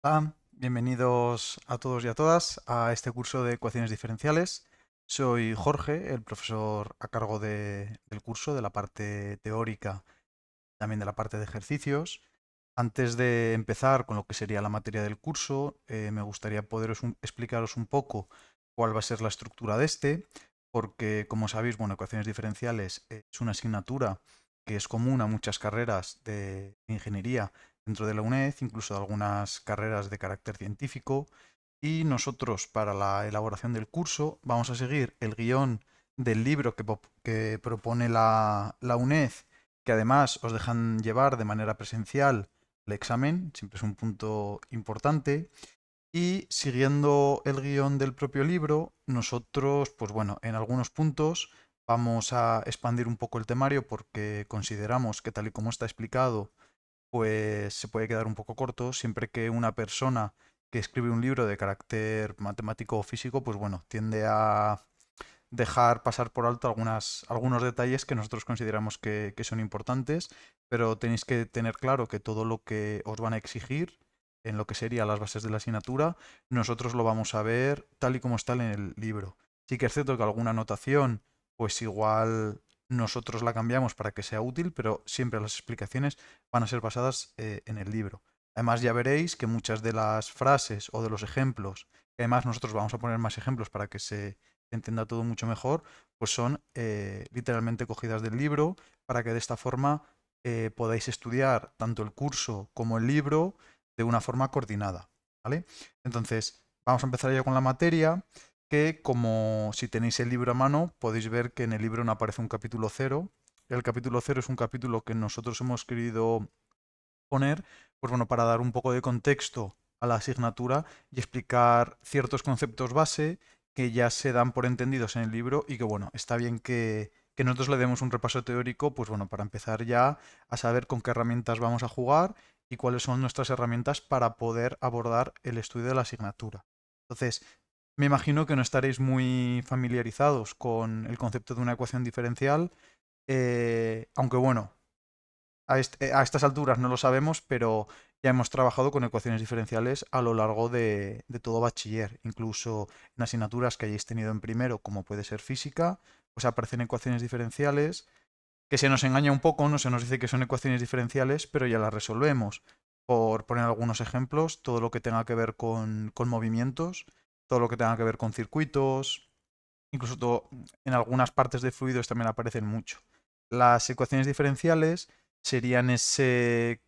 Hola, bienvenidos a todos y a todas a este curso de ecuaciones diferenciales. Soy Jorge, el profesor a cargo del curso, de la parte teórica, también de la parte de ejercicios. Antes de empezar con lo que sería la materia del curso, me gustaría explicaros un poco cuál va a ser la estructura de este, porque como sabéis, bueno, ecuaciones diferenciales es una asignatura que es común a muchas carreras de ingeniería dentro de la UNED, incluso de algunas carreras de carácter científico, y nosotros para la elaboración del curso vamos a seguir el guión del libro que propone la UNED, que además os dejan llevar de manera presencial el examen, siempre es un punto importante. Y siguiendo el guión del propio libro, nosotros, pues bueno, en algunos puntos vamos a expandir un poco el temario porque consideramos que tal y como está explicado, pues se puede quedar un poco corto, siempre que una persona que escribe un libro de carácter matemático o físico, pues bueno, tiende a dejar pasar por alto algunos detalles que nosotros consideramos que son importantes, pero tenéis que tener claro que todo lo que os van a exigir en lo que serían las bases de la asignatura, nosotros lo vamos a ver tal y como está en el libro. Sí que es cierto que alguna anotación, pues igual nosotros la cambiamos para que sea útil, pero siempre las explicaciones van a ser basadas en el libro. Además ya veréis que muchas de las frases o de los ejemplos, que además nosotros vamos a poner más ejemplos para que se entienda todo mucho mejor, pues son literalmente cogidas del libro para que de esta forma podáis estudiar tanto el curso como el libro de una forma coordinada, ¿vale? Entonces, vamos a empezar ya con la materia, que como si tenéis el libro a mano, podéis ver que en el libro no aparece un capítulo cero. El capítulo cero es un capítulo que nosotros hemos querido poner, pues bueno, para dar un poco de contexto a la asignatura y explicar ciertos conceptos base que ya se dan por entendidos en el libro y que bueno, está bien que nosotros le demos un repaso teórico, pues bueno, para empezar ya a saber con qué herramientas vamos a jugar y cuáles son nuestras herramientas para poder abordar el estudio de la asignatura. Entonces, me imagino que no estaréis muy familiarizados con el concepto de una ecuación diferencial, aunque bueno, a estas alturas no lo sabemos, pero ya hemos trabajado con ecuaciones diferenciales a lo largo de todo bachiller. Incluso en asignaturas que hayáis tenido en primero, como puede ser física, pues aparecen ecuaciones diferenciales que se nos engaña un poco, no se nos dice que son ecuaciones diferenciales, pero ya las resolvemos. Por poner algunos ejemplos, todo lo que tenga que ver con movimientos, todo lo que tenga que ver con circuitos, incluso en algunas partes de fluidos también aparecen mucho. Las ecuaciones diferenciales serían ese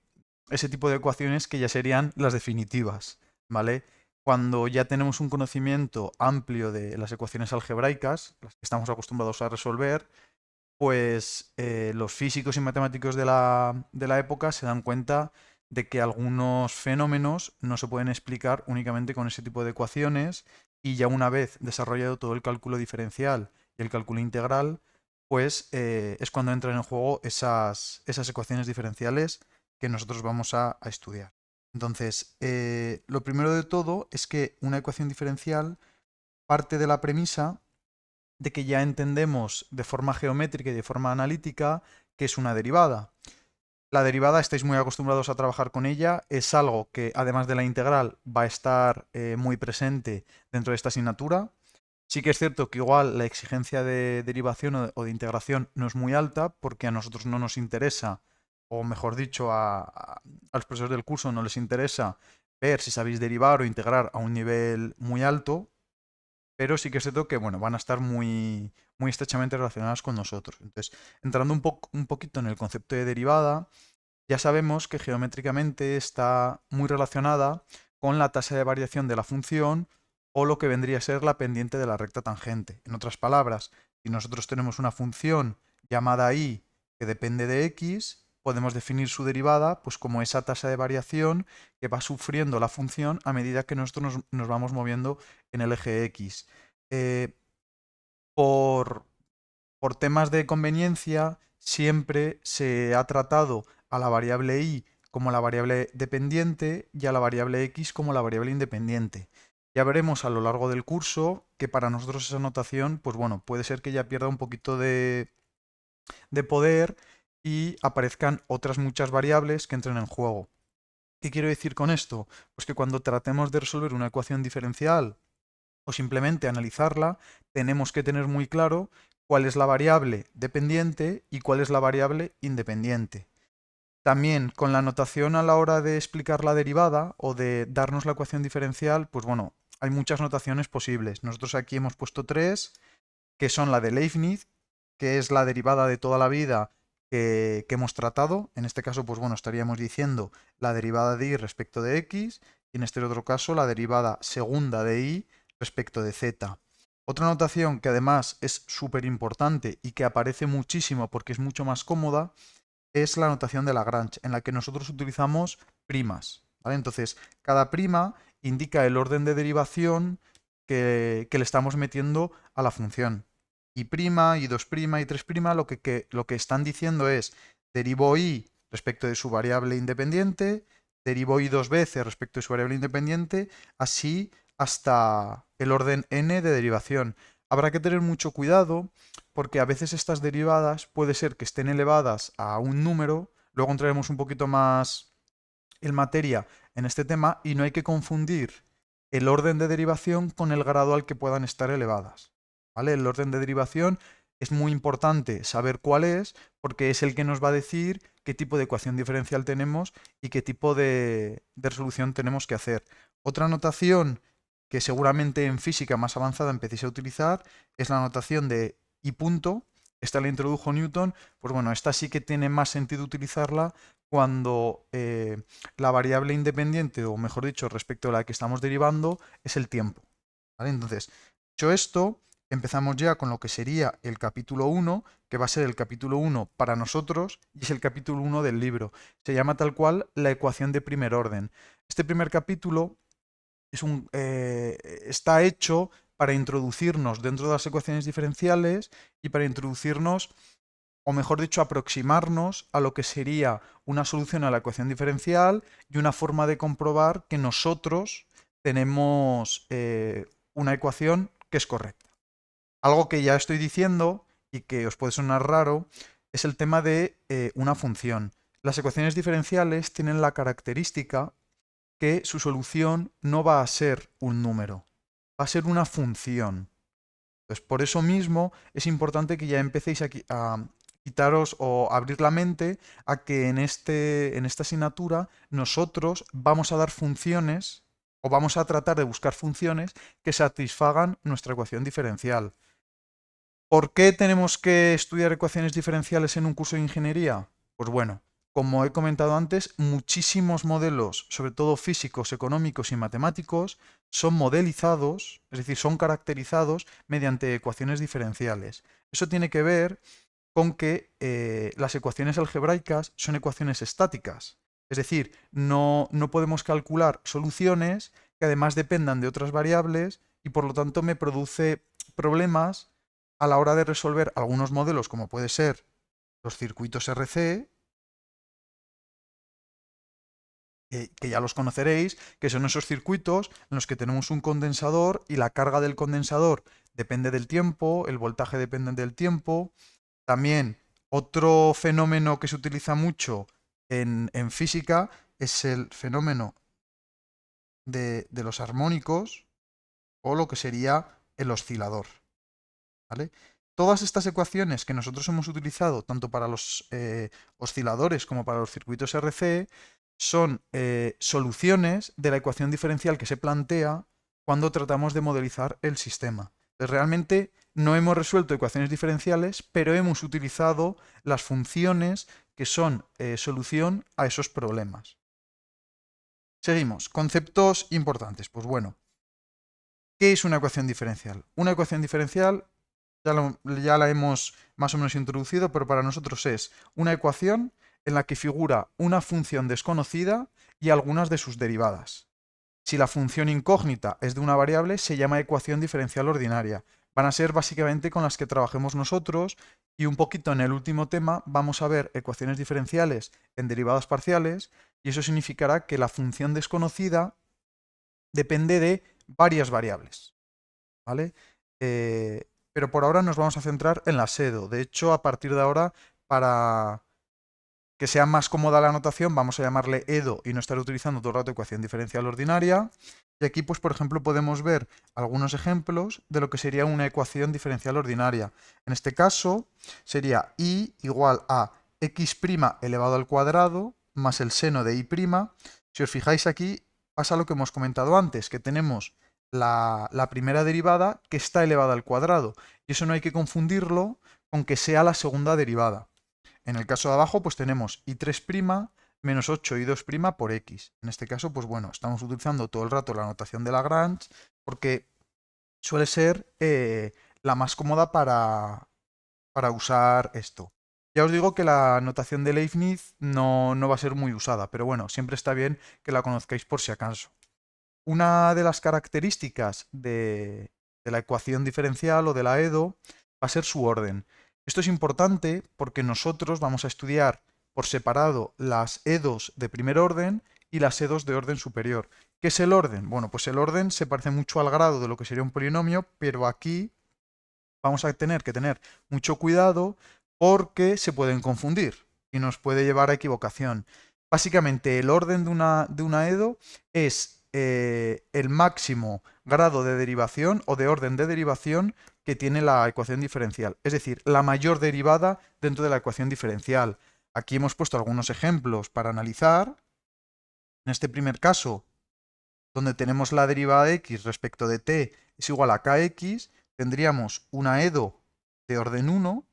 tipo de ecuaciones que ya serían las definitivas, ¿vale? Cuando ya tenemos un conocimiento amplio de las ecuaciones algebraicas, las que estamos acostumbrados a resolver, pues los físicos y matemáticos de la época se dan cuenta de que algunos fenómenos no se pueden explicar únicamente con ese tipo de ecuaciones y ya una vez desarrollado todo el cálculo diferencial y el cálculo integral, pues es cuando entran en juego esas ecuaciones diferenciales que nosotros vamos a estudiar. Entonces, lo primero de todo es que una ecuación diferencial parte de la premisa de que ya entendemos de forma geométrica y de forma analítica que es una derivada. La derivada, estáis muy acostumbrados a trabajar con ella, es algo que además de la integral va a estar muy presente dentro de esta asignatura. Sí que es cierto que igual la exigencia de derivación o de integración no es muy alta porque a nosotros no nos interesa, o mejor dicho, a los profesores del curso no les interesa ver si sabéis derivar o integrar a un nivel muy alto, pero sí que es cierto que bueno, van a estar muy estrechamente relacionadas con nosotros. Entonces, entrando un poquito en el concepto de derivada, ya sabemos que geométricamente está muy relacionada con la tasa de variación de la función o lo que vendría a ser la pendiente de la recta tangente. En otras palabras, si nosotros tenemos una función llamada i que depende de x, podemos definir su derivada pues como esa tasa de variación que va sufriendo la función a medida que nosotros nos vamos moviendo en el eje x. Eh, por, por temas de conveniencia, siempre se ha tratado a la variable i como la variable dependiente y a la variable x como la variable independiente. Ya veremos a lo largo del curso que para nosotros esa notación, pues bueno, puede ser que ya pierda un poquito de poder y aparezcan otras muchas variables que entren en juego. ¿Qué quiero decir con esto? Pues que cuando tratemos de resolver una ecuación diferencial o simplemente analizarla, tenemos que tener muy claro cuál es la variable dependiente y cuál es la variable independiente. También con la notación a la hora de explicar la derivada o de darnos la ecuación diferencial, pues bueno, hay muchas notaciones posibles. Nosotros aquí hemos puesto tres, que son la de Leibniz, que es la derivada de toda la vida que hemos tratado. En este caso, pues bueno, estaríamos diciendo la derivada de y respecto de x, y en este otro caso la derivada segunda de y respecto de z. Otra notación que además es súper importante y que aparece muchísimo porque es mucho más cómoda es la notación de Lagrange, en la que nosotros utilizamos primas, ¿vale? Entonces, cada prima indica el orden de derivación que le estamos metiendo a la función. Y prima, y 2 prima, y 3 prima, lo que están diciendo es derivo y respecto de su variable independiente, derivo y dos veces respecto de su variable independiente, así hasta el orden n de derivación. Habrá que tener mucho cuidado porque a veces estas derivadas puede ser que estén elevadas a un número, luego entraremos un poquito más en materia en este tema y no hay que confundir el orden de derivación con el grado al que puedan estar elevadas. ¿Vale? El orden de derivación es muy importante saber cuál es porque es el que nos va a decir qué tipo de ecuación diferencial tenemos y qué tipo de resolución tenemos que hacer. Otra notación que seguramente en física más avanzada empecéis a utilizar es la notación de I punto. Esta la introdujo Newton, pues bueno, esta sí que tiene más sentido utilizarla cuando la variable independiente, o mejor dicho, respecto a la que estamos derivando, es el tiempo. ¿Vale? Entonces, dicho esto, empezamos ya con lo que sería el capítulo 1, que va a ser el capítulo 1 para nosotros y es el capítulo 1 del libro. Se llama tal cual la ecuación de primer orden. Este primer capítulo está hecho para introducirnos dentro de las ecuaciones diferenciales y para introducirnos, o mejor dicho, aproximarnos a lo que sería una solución a la ecuación diferencial y una forma de comprobar que nosotros tenemos una ecuación que es correcta. Algo que ya estoy diciendo y que os puede sonar raro es el tema de una función. Las ecuaciones diferenciales tienen la característica que su solución no va a ser un número, va a ser una función. Entonces, por eso mismo es importante que ya empecéis a quitaros o abrir la mente a que en esta asignatura nosotros vamos a dar funciones o vamos a tratar de buscar funciones que satisfagan nuestra ecuación diferencial. ¿Por qué tenemos que estudiar ecuaciones diferenciales en un curso de ingeniería? Pues bueno, como he comentado antes, muchísimos modelos, sobre todo físicos, económicos y matemáticos, son modelizados, es decir, son caracterizados mediante ecuaciones diferenciales. Eso tiene que ver con que las ecuaciones algebraicas son ecuaciones estáticas. Es decir, no podemos calcular soluciones que además dependan de otras variables y por lo tanto me produce problemas a la hora de resolver algunos modelos como puede ser los circuitos RC, que ya los conoceréis, que son esos circuitos en los que tenemos un condensador y la carga del condensador depende del tiempo, el voltaje depende del tiempo. También otro fenómeno que se utiliza mucho en física es el fenómeno de los armónicos o lo que sería el oscilador. ¿Vale? Todas estas ecuaciones que nosotros hemos utilizado, tanto para los osciladores como para los circuitos RC, son soluciones de la ecuación diferencial que se plantea cuando tratamos de modelizar el sistema. Entonces, realmente no hemos resuelto ecuaciones diferenciales, pero hemos utilizado las funciones que son solución a esos problemas. Seguimos. Conceptos importantes. Pues bueno, ¿qué es una ecuación diferencial? Una ecuación diferencial ya la hemos más o menos introducido, pero para nosotros es una ecuación en la que figura una función desconocida y algunas de sus derivadas. Si la función incógnita es de una variable, se llama ecuación diferencial ordinaria. Van a ser básicamente con las que trabajemos nosotros y un poquito en el último tema vamos a ver ecuaciones diferenciales en derivadas parciales y eso significará que la función desconocida depende de varias variables. ¿Vale? Pero por ahora nos vamos a centrar en la SEDO. De hecho, a partir de ahora, para que sea más cómoda la notación, vamos a llamarle EDO y no estar utilizando todo el rato ecuación diferencial ordinaria. Y aquí, pues, por ejemplo, podemos ver algunos ejemplos de lo que sería una ecuación diferencial ordinaria. En este caso, sería y igual a x' elevado al cuadrado más el seno de y'. Si os fijáis aquí, pasa lo que hemos comentado antes, que tenemos la primera derivada que está elevada al cuadrado. Y eso no hay que confundirlo con que sea la segunda derivada. En el caso de abajo, pues tenemos y3' menos 8y2' por x. En este caso, pues bueno, estamos utilizando todo el rato la notación de Lagrange porque suele ser la más cómoda para usar esto. Ya os digo que la notación de Leibniz no va a ser muy usada, pero bueno, siempre está bien que la conozcáis por si acaso. Una de las características de la ecuación diferencial o de la EDO va a ser su orden. Esto es importante porque nosotros vamos a estudiar por separado las EDOs de primer orden y las EDOs de orden superior. ¿Qué es el orden? Bueno, pues el orden se parece mucho al grado de lo que sería un polinomio, pero aquí vamos a tener que tener mucho cuidado porque se pueden confundir y nos puede llevar a equivocación. Básicamente, el orden de una EDO es el máximo grado de derivación o de orden de derivación que tiene la ecuación diferencial, es decir, la mayor derivada dentro de la ecuación diferencial. Aquí hemos puesto algunos ejemplos para analizar. En este primer caso, donde tenemos la derivada de x respecto de t es igual a kx, tendríamos una EDO de orden 1,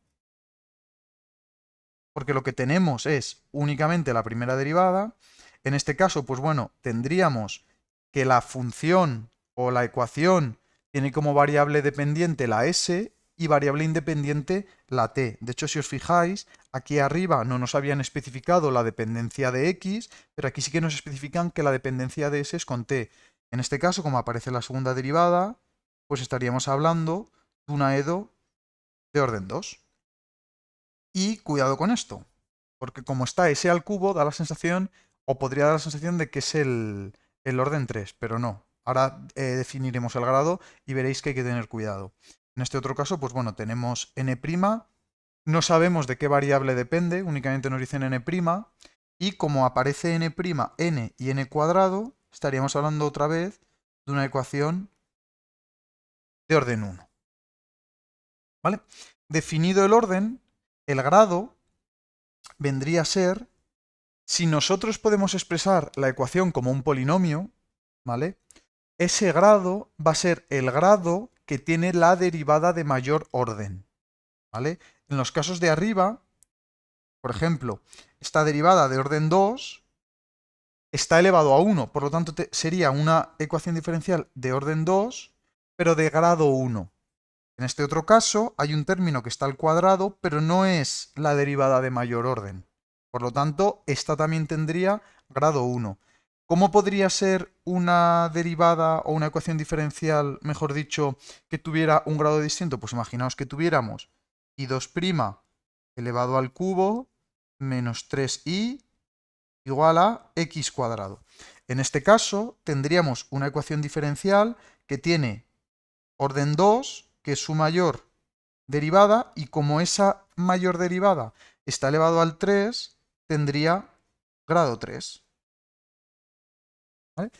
porque lo que tenemos es únicamente la primera derivada. En este caso, pues bueno, tendríamos que la función o la ecuación tiene como variable dependiente la s y variable independiente la t. De hecho, si os fijáis, aquí arriba no nos habían especificado la dependencia de x, pero aquí sí que nos especifican que la dependencia de s es con t. En este caso, como aparece la segunda derivada, pues estaríamos hablando de una EDO de orden 2. Y cuidado con esto, porque como está s al cubo, da la sensación, o podría dar la sensación de que es el orden 3, pero no. Ahora definiremos el grado y veréis que hay que tener cuidado. En este otro caso, pues bueno, tenemos n', no sabemos de qué variable depende, únicamente nos dicen n', y como aparece n', n y n cuadrado, estaríamos hablando otra vez de una ecuación de orden 1. ¿Vale? Definido el orden, el grado vendría a ser, si nosotros podemos expresar la ecuación como un polinomio, ¿vale? Ese grado va a ser el grado que tiene la derivada de mayor orden, ¿vale? En los casos de arriba, por ejemplo, esta derivada de orden 2 está elevado a 1, por lo tanto sería una ecuación diferencial de orden 2, pero de grado 1. En este otro caso hay un término que está al cuadrado, pero no es la derivada de mayor orden. Por lo tanto, esta también tendría grado 1. ¿Cómo podría ser una derivada o una ecuación diferencial, mejor dicho, que tuviera un grado distinto? Pues imaginaos que tuviéramos y2' elevado al cubo menos 3i igual a x cuadrado. En este caso, tendríamos una ecuación diferencial que tiene orden 2, que es su mayor derivada, y como esa mayor derivada está elevado al 3, tendría grado 3. ¿Vale?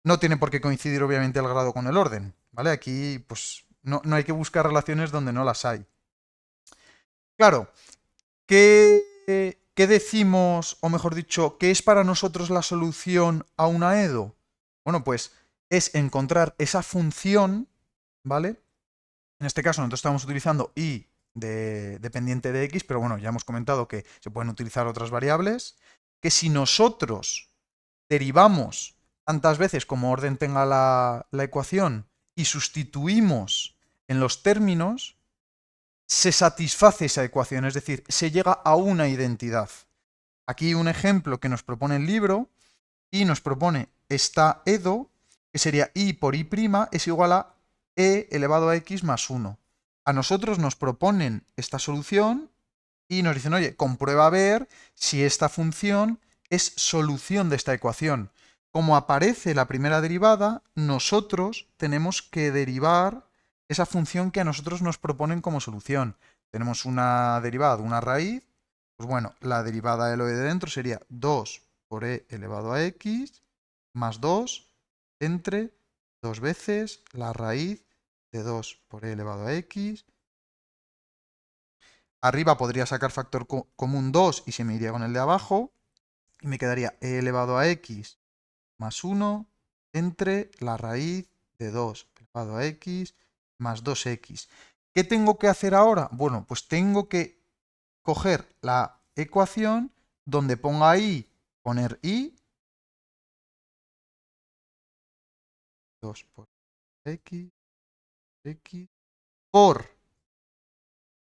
No tiene por qué coincidir obviamente el grado con el orden, ¿vale? Aquí pues no hay que buscar relaciones donde no las hay. Claro, ¿qué decimos, o mejor dicho, qué es para nosotros la solución a una EDO? Bueno, pues es encontrar esa función, ¿vale? En este caso nosotros estamos utilizando y dependiente de x, pero bueno, ya hemos comentado que se pueden utilizar otras variables, que si nosotros derivamos tantas veces como orden tenga la ecuación y sustituimos en los términos, se satisface esa ecuación, es decir, se llega a una identidad. Aquí un ejemplo que nos propone el libro y nos propone esta EDO, que sería y por y' es igual a e elevado a x más 1. A nosotros nos proponen esta solución y nos dicen, oye, comprueba a ver si esta función es solución de esta ecuación. Como aparece la primera derivada, nosotros tenemos que derivar esa función que a nosotros nos proponen como solución. Tenemos una derivada de una raíz, Pues bueno, la derivada de lo de dentro sería 2 por e elevado a x más 2 entre 2 veces la raíz de 2 por e elevado a x. Arriba podría sacar factor común 2 y se me iría con el de abajo. Y me quedaría e elevado a x más 1 entre la raíz de 2 elevado a x más 2x. ¿Qué tengo que hacer ahora? Bueno, pues tengo que coger la ecuación donde ponga y, poner y, 2 por x, x, por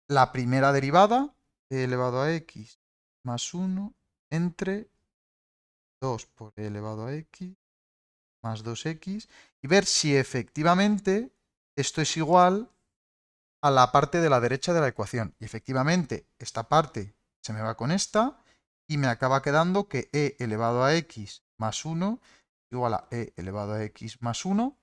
la primera derivada, e elevado a x más 1 entre 2 por e elevado a x más 2x, y ver si efectivamente esto es igual a la parte de la derecha de la ecuación. Y efectivamente, esta parte se me va con esta y me acaba quedando que e elevado a x más 1 igual a e elevado a x más 1.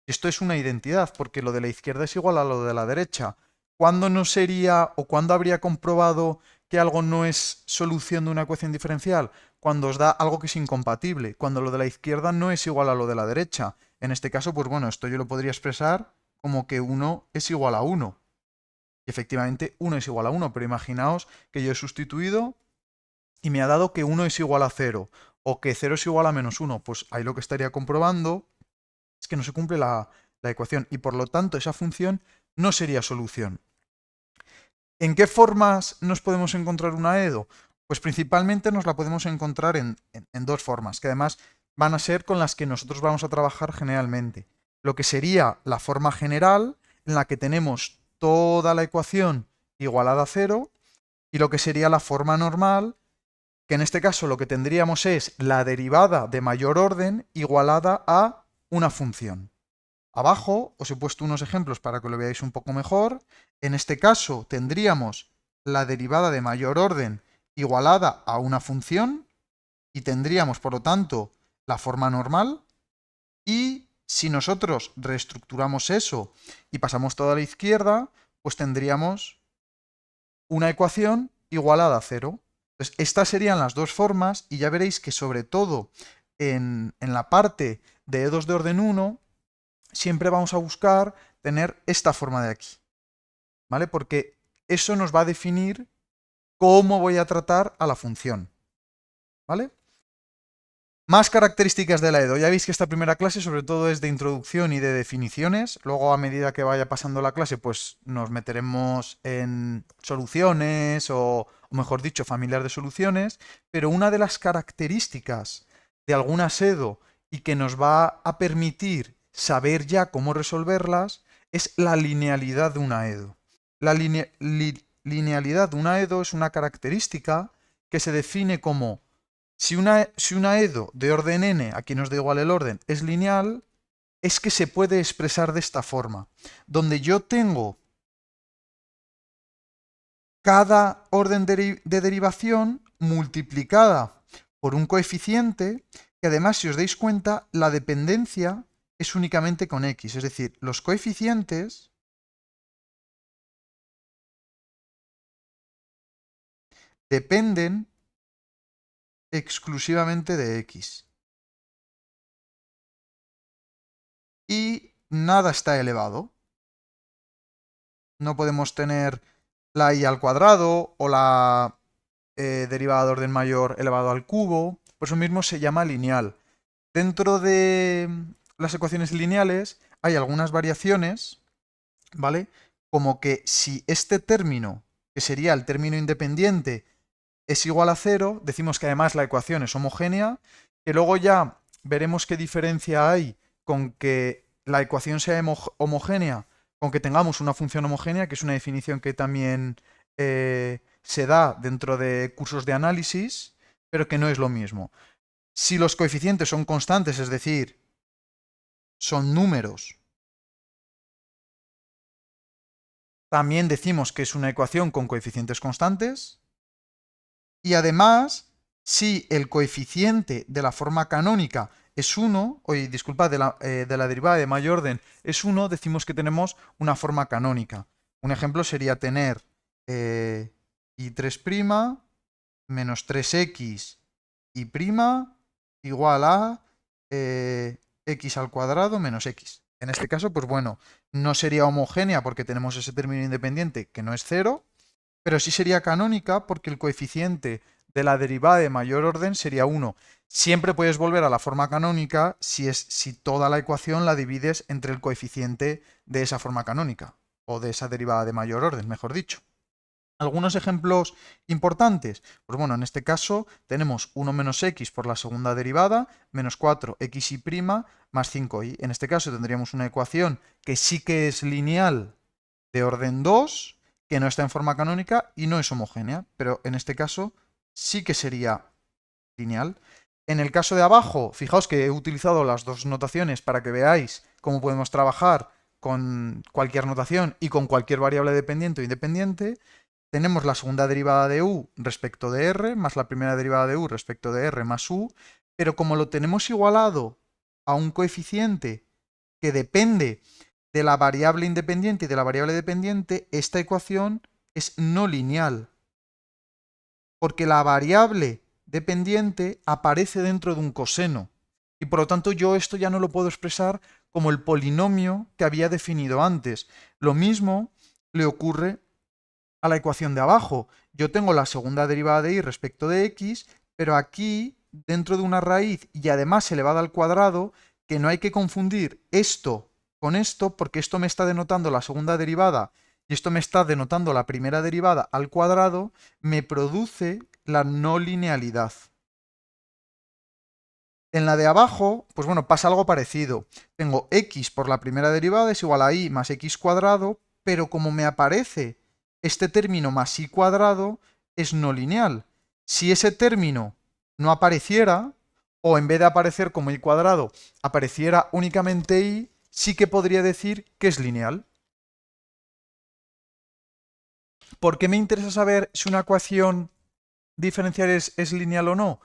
Esto es una identidad, porque lo de la izquierda es igual a lo de la derecha. ¿Cuándo no sería o cuándo habría comprobado que algo no es solución de una ecuación diferencial? Cuando os da algo que es incompatible, cuando lo de la izquierda no es igual a lo de la derecha. En este caso, pues bueno, esto yo lo podría expresar como que 1 es igual a 1. Y efectivamente 1 es igual a 1, pero imaginaos que yo he sustituido y me ha dado que 1 es igual a 0 o que 0 es igual a menos 1. Pues ahí lo que estaría comprobando es que no se cumple la ecuación y por lo tanto esa función no sería solución. ¿En qué formas nos podemos encontrar una EDO? Pues principalmente nos la podemos encontrar en dos formas, que además van a ser con las que nosotros vamos a trabajar generalmente. Lo que sería la forma general, en la que tenemos toda la ecuación igualada a 0, y lo que sería la forma normal, que en este caso lo que tendríamos es la derivada de mayor orden igualada a una función. Abajo os he puesto unos ejemplos para que lo veáis un poco mejor. En este caso tendríamos la derivada de mayor orden igualada a una función y tendríamos, por lo tanto, la forma normal. Y si nosotros reestructuramos eso y pasamos toda a la izquierda, pues tendríamos una ecuación igualada a 0. Entonces, estas serían las dos formas y ya veréis que sobre todo en la parte de E2 de orden 1, siempre vamos a buscar tener esta forma de aquí, ¿vale? Porque eso nos va a definir cómo voy a tratar a la función, ¿vale? Más características de la EDO. Ya veis que esta primera clase sobre todo es de introducción y de definiciones. Luego, a medida que vaya pasando la clase, pues nos meteremos en soluciones o mejor dicho, familiar de soluciones. Pero una de las características de algunas EDO y que nos va a permitir saber ya cómo resolverlas es la linealidad de una EDO. La linealidad de una EDO es una característica que se define como si una EDO de orden n, aquí nos da igual el orden, es lineal, es que se puede expresar de esta forma, donde yo tengo cada orden de derivación multiplicada por un coeficiente, que además, si os dais cuenta, la dependencia es únicamente con x, es decir, los coeficientes dependen exclusivamente de x. Y nada está elevado. No podemos tener la i al cuadrado o la derivada de orden mayor elevado al cubo. Por eso mismo se llama lineal. Dentro de las ecuaciones lineales hay algunas variaciones, ¿vale? Como que si este término, que sería el término independiente, es igual a 0, decimos que además la ecuación es homogénea, que luego ya veremos qué diferencia hay con que la ecuación sea homogénea, con que tengamos una función homogénea, que es una definición que también se da dentro de cursos de análisis, pero que no es lo mismo. Si los coeficientes son constantes, es decir, son números, también decimos que es una ecuación con coeficientes constantes. Y además, si el coeficiente de la forma canónica es 1, disculpad, de la derivada de mayor orden es 1, decimos que tenemos una forma canónica. Un ejemplo sería tener i3' menos 3x y prima igual a x al cuadrado menos x. En este caso, pues bueno, no sería homogénea porque tenemos ese término independiente que no es 0, pero sí sería canónica porque el coeficiente de la derivada de mayor orden sería 1. Siempre puedes volver a la forma canónica si toda la ecuación la divides entre el coeficiente de esa forma canónica, o de esa derivada de mayor orden, mejor dicho. Algunos ejemplos importantes. Pues bueno, en este caso tenemos 1 menos x por la segunda derivada, menos 4xy' más 5y. En este caso tendríamos una ecuación que sí que es lineal de orden 2, que no está en forma canónica y no es homogénea, pero en este caso sí que sería lineal. En el caso de abajo, fijaos que he utilizado las dos notaciones para que veáis cómo podemos trabajar con cualquier notación y con cualquier variable dependiente o independiente. Tenemos la segunda derivada de u respecto de r, más la primera derivada de u respecto de r más u, pero como lo tenemos igualado a un coeficiente que depende de la variable independiente y de la variable dependiente, esta ecuación es no lineal, porque la variable dependiente aparece dentro de un coseno, y por lo tanto yo esto ya no lo puedo expresar como el polinomio que había definido antes. Lo mismo le ocurre a la ecuación de abajo. Yo tengo la segunda derivada de y respecto de x, pero aquí, dentro de una raíz y además elevada al cuadrado, que no hay que confundir esto con esto, porque esto me está denotando la segunda derivada y esto me está denotando la primera derivada al cuadrado, me produce la no linealidad. En la de abajo, pues bueno, pasa algo parecido. Tengo x por la primera derivada es igual a y más x cuadrado, pero como me aparece este término más y cuadrado, es no lineal. Si ese término no apareciera, o en vez de aparecer como y cuadrado, apareciera únicamente y, sí que podría decir que es lineal. ¿Por qué me interesa saber si una ecuación diferencial es lineal o no?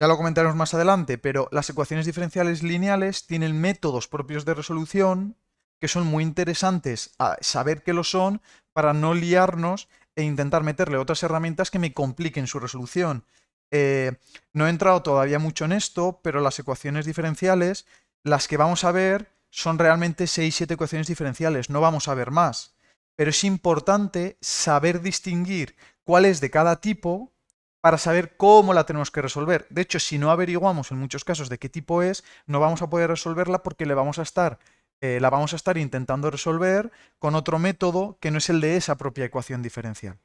Ya lo comentaremos más adelante, pero las ecuaciones diferenciales lineales tienen métodos propios de resolución que son muy interesantes a saber que lo son para no liarnos e intentar meterle otras herramientas que me compliquen su resolución. No he entrado todavía mucho en esto, pero las ecuaciones diferenciales, las que vamos a ver, son realmente 6-7 ecuaciones diferenciales, no vamos a ver más. Pero es importante saber distinguir cuál es de cada tipo para saber cómo la tenemos que resolver. De hecho, si no averiguamos en muchos casos de qué tipo es, no vamos a poder resolverla porque la vamos a estar intentando resolver con otro método que no es el de esa propia ecuación diferencial.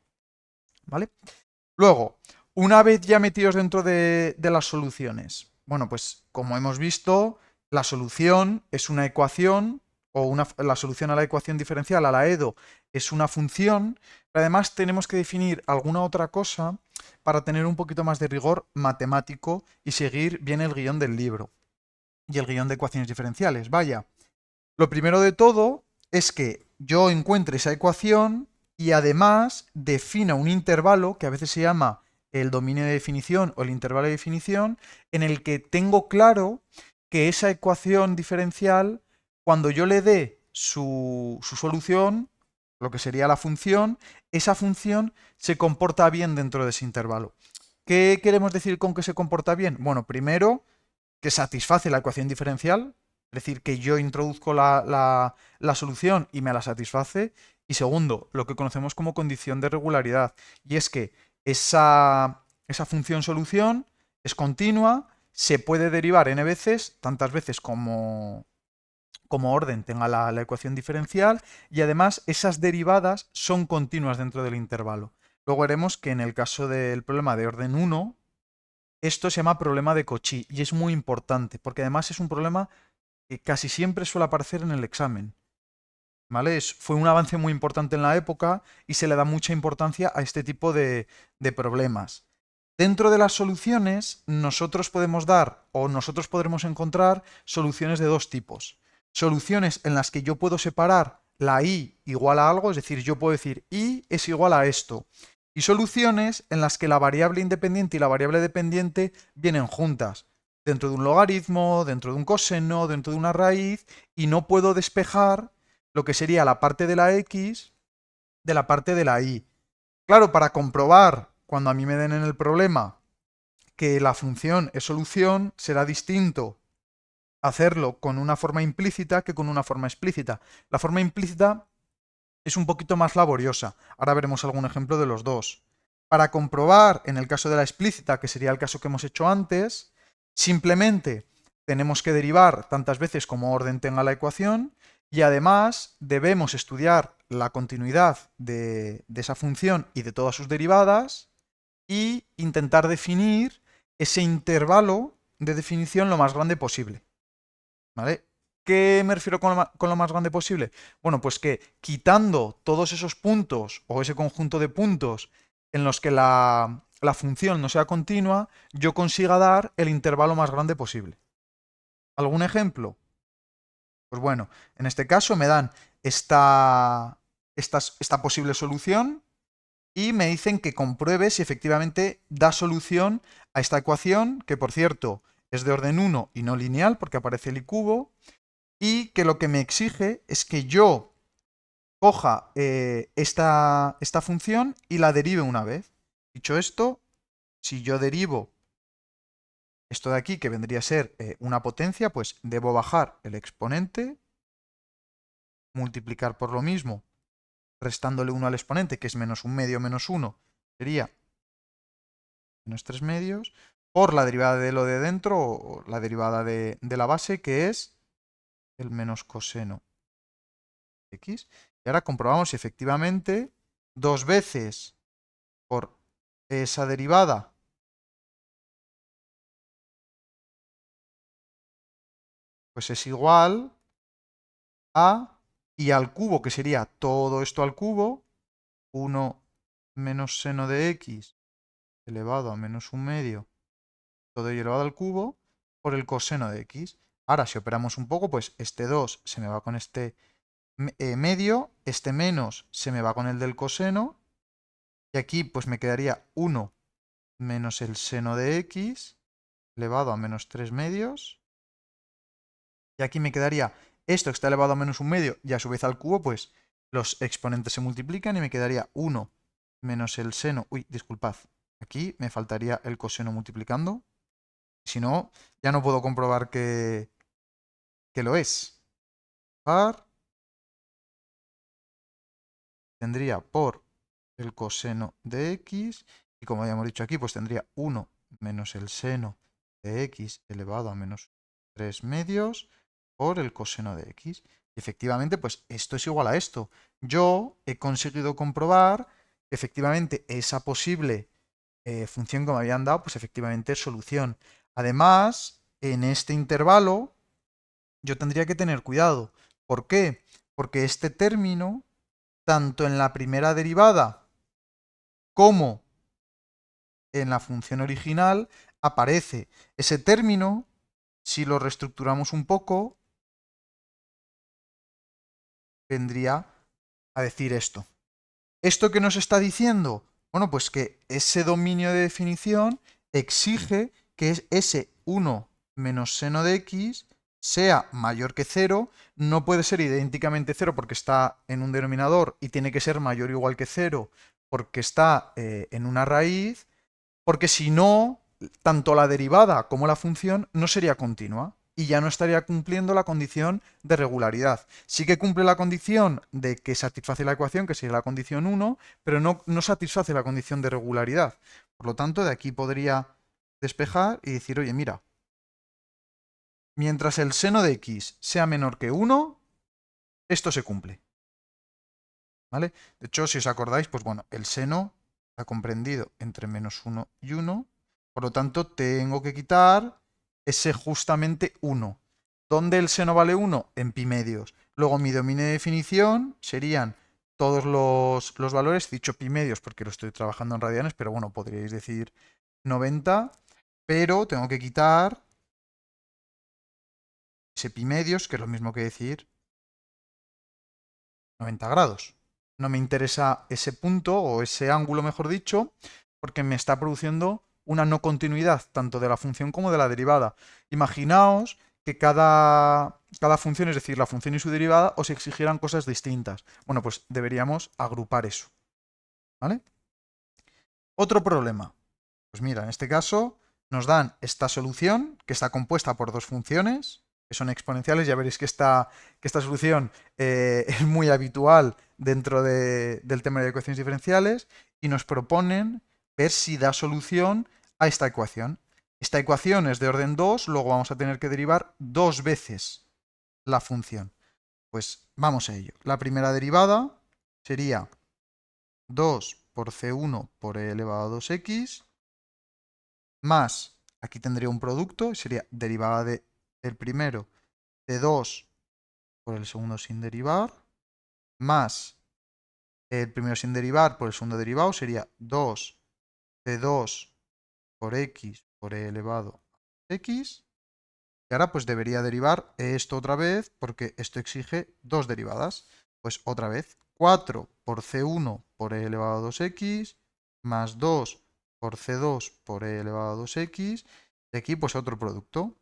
¿Vale? Luego, una vez ya metidos dentro de las soluciones, bueno, pues como hemos visto, la solución es una ecuación, la solución a la ecuación diferencial, a la EDO, es una función, pero además tenemos que definir alguna otra cosa para tener un poquito más de rigor matemático y seguir bien el guión del libro y el guión de ecuaciones diferenciales. Vaya, lo primero de todo es que yo encuentre esa ecuación y además defina un intervalo que a veces se llama el dominio de definición o el intervalo de definición, en el que tengo claro que esa ecuación diferencial, cuando yo le dé su solución, lo que sería la función, esa función se comporta bien dentro de ese intervalo. ¿Qué queremos decir con que se comporta bien? Bueno, primero, que satisface la ecuación diferencial, es decir, que yo introduzco la solución y me la satisface. Y segundo, lo que conocemos como condición de regularidad, y es que esa función solución es continua, se puede derivar n veces, tantas veces como orden tenga la ecuación diferencial, y además esas derivadas son continuas dentro del intervalo. Luego veremos que en el caso del problema de orden 1, esto se llama problema de Cauchy y es muy importante porque además es un problema que casi siempre suele aparecer en el examen. ¿Vale? Fue un avance muy importante en la época y se le da mucha importancia a este tipo de problemas. Dentro de las soluciones, nosotros podemos dar o nosotros podremos encontrar soluciones de dos tipos. Soluciones en las que yo puedo separar la y igual a algo, es decir, yo puedo decir y es igual a esto. Y soluciones en las que la variable independiente y la variable dependiente vienen juntas, dentro de un logaritmo, dentro de un coseno, dentro de una raíz, y no puedo despejar lo que sería la parte de la x de la parte de la y. Claro, para comprobar cuando a mí me den en el problema que la función es solución, será distinto hacerlo con una forma implícita que con una forma explícita. La forma implícita es un poquito más laboriosa. Ahora veremos algún ejemplo de los dos. Para comprobar, en el caso de la explícita, que sería el caso que hemos hecho antes, simplemente tenemos que derivar tantas veces como orden tenga la ecuación y además debemos estudiar la continuidad de esa función y de todas sus derivadas y intentar definir ese intervalo de definición lo más grande posible. ¿Vale? ¿Qué me refiero con lo más grande posible? Bueno, pues que quitando todos esos puntos o ese conjunto de puntos en los que la función no sea continua, yo consiga dar el intervalo más grande posible. ¿Algún ejemplo? Pues bueno, en este caso me dan esta posible solución y me dicen que compruebe si efectivamente da solución a esta ecuación, que por cierto es de orden 1 y no lineal porque aparece el i cubo, y que lo que me exige es que yo coja esta función y la derive una vez. Dicho esto, si yo derivo esto de aquí, que vendría a ser una potencia, pues debo bajar el exponente, multiplicar por lo mismo, restándole 1 al exponente, que es menos 1/2 menos 1, sería menos 3 medios, por la derivada de lo de dentro, o la derivada de la base, que es el menos coseno x. Y ahora comprobamos si efectivamente 2 veces por esa derivada pues es igual a y al cubo, que sería todo esto al cubo, 1 menos seno de x elevado a menos 1/2, todo ello elevado al cubo, por el coseno de x. Ahora, si operamos un poco, pues este 2 se me va con este medio, este menos se me va con el del coseno, y aquí pues me quedaría 1 menos el seno de x elevado a menos 3 medios. Y aquí me quedaría esto que está elevado a menos 1/2 y a su vez al cubo, pues los exponentes se multiplican y me quedaría 1 menos el seno. Uy, disculpad. Aquí me faltaría el coseno multiplicando. Si no, ya no puedo comprobar que lo es. Tendría por el coseno de x, y como habíamos dicho aquí, pues tendría 1 menos el seno de x elevado a menos 3 medios por el coseno de x. Y efectivamente, pues esto es igual a esto. Yo he conseguido comprobar que efectivamente esa posible función que me habían dado, pues efectivamente es solución. Además, en este intervalo, yo tendría que tener cuidado. ¿Por qué? Porque este término, tanto en la primera derivada como en la función original, aparece. Ese término, si lo reestructuramos un poco, vendría a decir esto. ¿Esto qué nos está diciendo? Bueno, pues que ese dominio de definición exige que ese 1 menos seno de x sea mayor que 0, no puede ser idénticamente 0 porque está en un denominador y tiene que ser mayor o igual que 0 porque está en una raíz, porque si no, tanto la derivada como la función no sería continua y ya no estaría cumpliendo la condición de regularidad. Sí que cumple la condición de que satisface la ecuación, que sería la condición 1, pero no satisface la condición de regularidad. Por lo tanto, de aquí podría despejar y decir, oye, mira, mientras el seno de x sea menor que 1, esto se cumple. ¿Vale? De hecho, si os acordáis, pues bueno, el seno está comprendido entre menos 1 y 1, por lo tanto tengo que quitar ese justamente 1. ¿Dónde el seno vale 1? En pi medios. Luego mi dominio de definición serían todos los valores, dicho pi medios porque lo estoy trabajando en radianes, pero bueno, podríais decir 90, pero tengo que quitar ese pi medios, que es lo mismo que decir 90 grados. No me interesa ese punto o ese ángulo, mejor dicho, porque me está produciendo una no continuidad, tanto de la función como de la derivada. Imaginaos que cada función, es decir, la función y su derivada, os exigieran cosas distintas. Bueno, pues deberíamos agrupar eso. ¿Vale? Otro problema. Pues mira, en este caso nos dan esta solución que está compuesta por dos funciones que son exponenciales. Ya veréis que esta solución es muy habitual dentro del tema de ecuaciones diferenciales y nos proponen ver si da solución a esta ecuación. Esta ecuación es de orden 2, luego vamos a tener que derivar dos veces la función. Pues vamos a ello. La primera derivada sería 2 por C1 por e elevado a 2x más, aquí tendría un producto, sería derivada del primero C2 por el segundo sin derivar, más el primero sin derivar por el segundo derivado, sería 2 C2 por x por e elevado a x. Y ahora pues debería derivar esto otra vez porque esto exige dos derivadas. Pues otra vez 4 por C1 por e elevado a 2x más 2 por C2 por e elevado a 2x. Y aquí pues otro producto.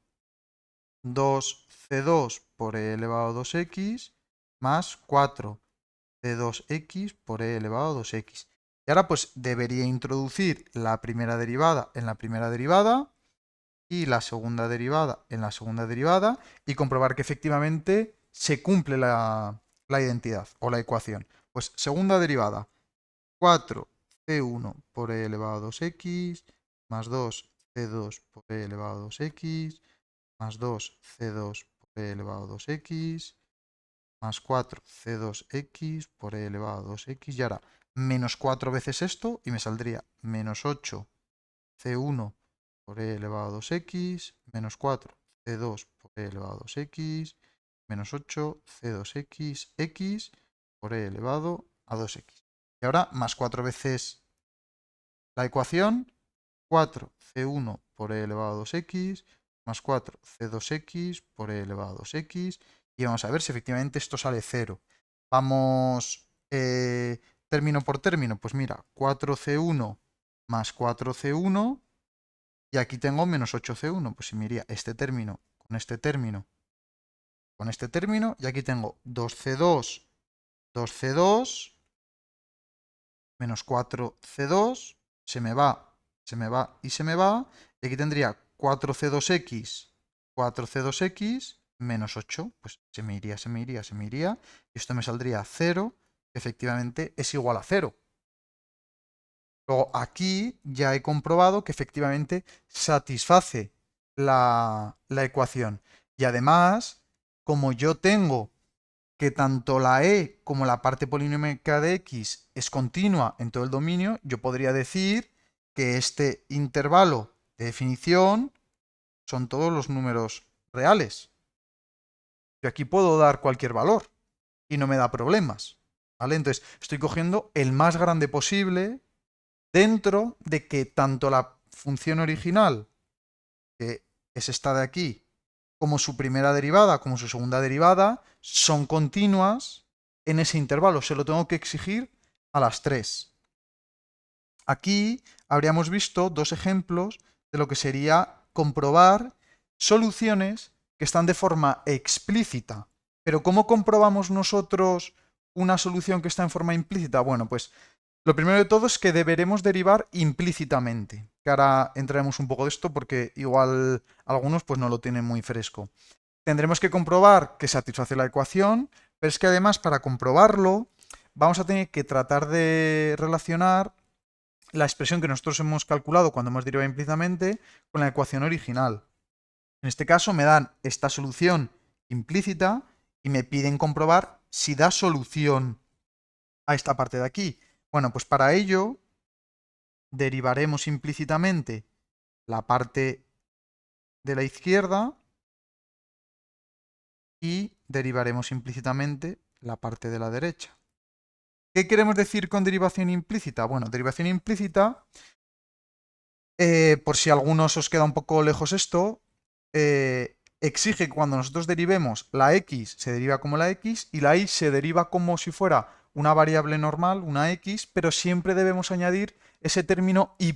2C2 por e elevado a 2x más 4C2x por e elevado a 2x. Y ahora pues debería introducir la primera derivada en la primera derivada y la segunda derivada en la segunda derivada y comprobar que efectivamente se cumple la identidad o la ecuación. Pues segunda derivada, 4c1 por e elevado a 2x más 2c2 por e elevado a 2x más 2c2 por e elevado a 2x más 4c2x por e elevado a 2x. Y ahora menos 4 veces esto y me saldría menos 8c1 por e elevado a 2x, menos 4c2 por e elevado a 2x, menos 8c2x, x por e elevado a 2x. Y ahora más 4 veces la ecuación, 4c1 por e elevado a 2x, más 4c2x por e elevado a 2x. Y vamos a ver si efectivamente esto sale 0. Vamos término por término. Pues mira, 4c1 más 4c1. Y aquí tengo menos 8c1. Pues si me iría este término con este término con este término. Y aquí tengo 2c2, 2c2, menos 4c2. Se me va, se me va y se me va. Y aquí tendría 4c2x, 4c2x, menos 8. Pues se me iría, se me iría, se me iría. Y esto me saldría 0, que efectivamente es igual a 0. Luego aquí ya he comprobado que efectivamente satisface la ecuación. Y además, como yo tengo que tanto la e como la parte polinómica de x es continua en todo el dominio, yo podría decir que este intervalo de definición son todos los números reales. Yo aquí puedo dar cualquier valor y no me da problemas. ¿Vale? Entonces estoy cogiendo el más grande posible dentro de que tanto la función original, que es esta de aquí, como su primera derivada, como su segunda derivada, son continuas en ese intervalo. Se lo tengo que exigir a las tres. Aquí habríamos visto dos ejemplos de lo que sería comprobar soluciones que están de forma explícita. Pero ¿cómo comprobamos nosotros una solución que está en forma implícita? Bueno, pues lo primero de todo es que deberemos derivar implícitamente. Que ahora entraremos un poco de esto porque igual algunos pues no lo tienen muy fresco. Tendremos que comprobar que satisface la ecuación, pero es que además para comprobarlo vamos a tener que tratar de relacionar la expresión que nosotros hemos calculado cuando hemos derivado implícitamente con la ecuación original. En este caso me dan esta solución implícita y me piden comprobar si da solución a esta parte de aquí. Bueno, pues para ello derivaremos implícitamente la parte de la izquierda y derivaremos implícitamente la parte de la derecha. ¿Qué queremos decir con derivación implícita? Bueno, derivación implícita, por si a algunos os queda un poco lejos esto, exige que cuando nosotros derivemos la x se deriva como la x y la y se deriva como si fuera una variable normal, una x, pero siempre debemos añadir ese término y'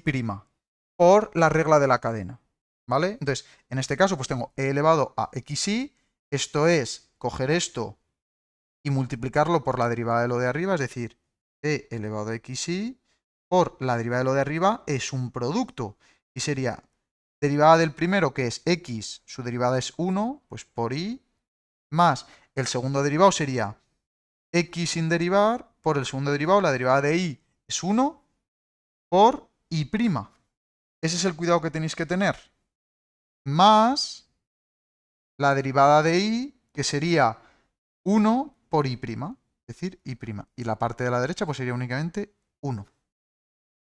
por la regla de la cadena. ¿Vale? Entonces, en este caso, pues tengo e elevado a xy, esto es coger esto y multiplicarlo por la derivada de lo de arriba, es decir, e elevado a xy por la derivada de lo de arriba es un producto. Y sería derivada del primero, que es x, su derivada es 1, pues por y, más el segundo derivado sería x sin derivar por el segundo derivado, la derivada de y es 1 por y'. Ese es el cuidado que tenéis que tener. Más la derivada de y, que sería 1 por y', es decir, y'. Y la parte de la derecha pues sería únicamente 1.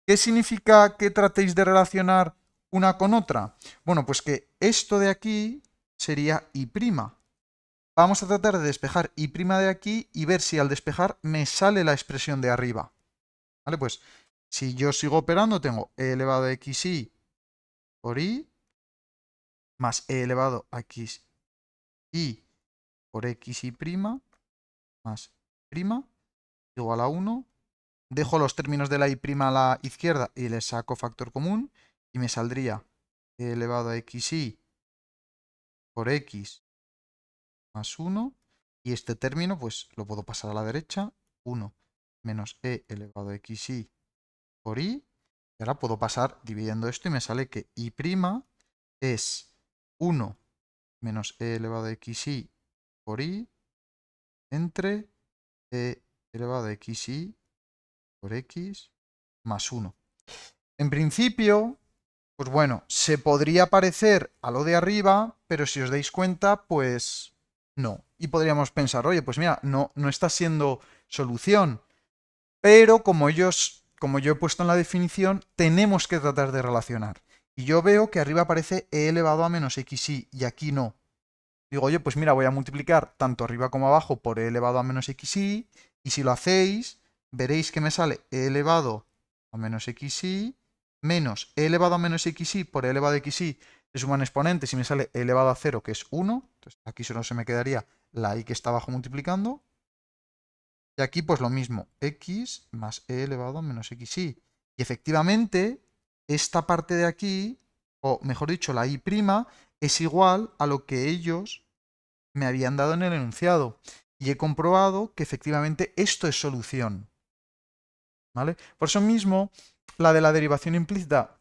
¿Qué significa que tratéis de relacionar una con otra? Bueno, pues que esto de aquí sería y'. Vamos a tratar de despejar y' de aquí y ver si al despejar me sale la expresión de arriba. ¿Vale? Pues si yo sigo operando, tengo e elevado a xy por y más e elevado a xy por xy' más prima igual a 1. Dejo los términos de la y' a la izquierda y les saco factor común y me saldría e elevado a xy por x más 1. Y este término pues lo puedo pasar a la derecha. 1 menos e elevado a xy por y. Y ahora puedo pasar dividiendo esto y me sale que y' es 1 menos e elevado a xy por y entre e elevado a xy por x más 1. En principio, pues bueno, se podría parecer a lo de arriba, pero si os dais cuenta, pues no. Y podríamos pensar, oye, pues mira, no está siendo solución. Pero como yo he puesto en la definición, tenemos que tratar de relacionar. Y yo veo que arriba aparece e elevado a menos xy y aquí no. Digo, oye, pues mira, voy a multiplicar tanto arriba como abajo por e elevado a menos xy, y si lo hacéis, veréis que me sale e elevado a menos xy menos e elevado a menos xy por e elevado a xy se suman exponentes y me sale e elevado a 0, que es 1. Entonces aquí solo se me quedaría la y que está abajo multiplicando. Y aquí pues lo mismo, x más e elevado a menos xy. Y efectivamente, esta parte de aquí, o mejor dicho, la y', es igual a lo que ellos me habían dado en el enunciado. Y he comprobado que efectivamente esto es solución. ¿Vale? Por eso mismo, la de la derivación implícita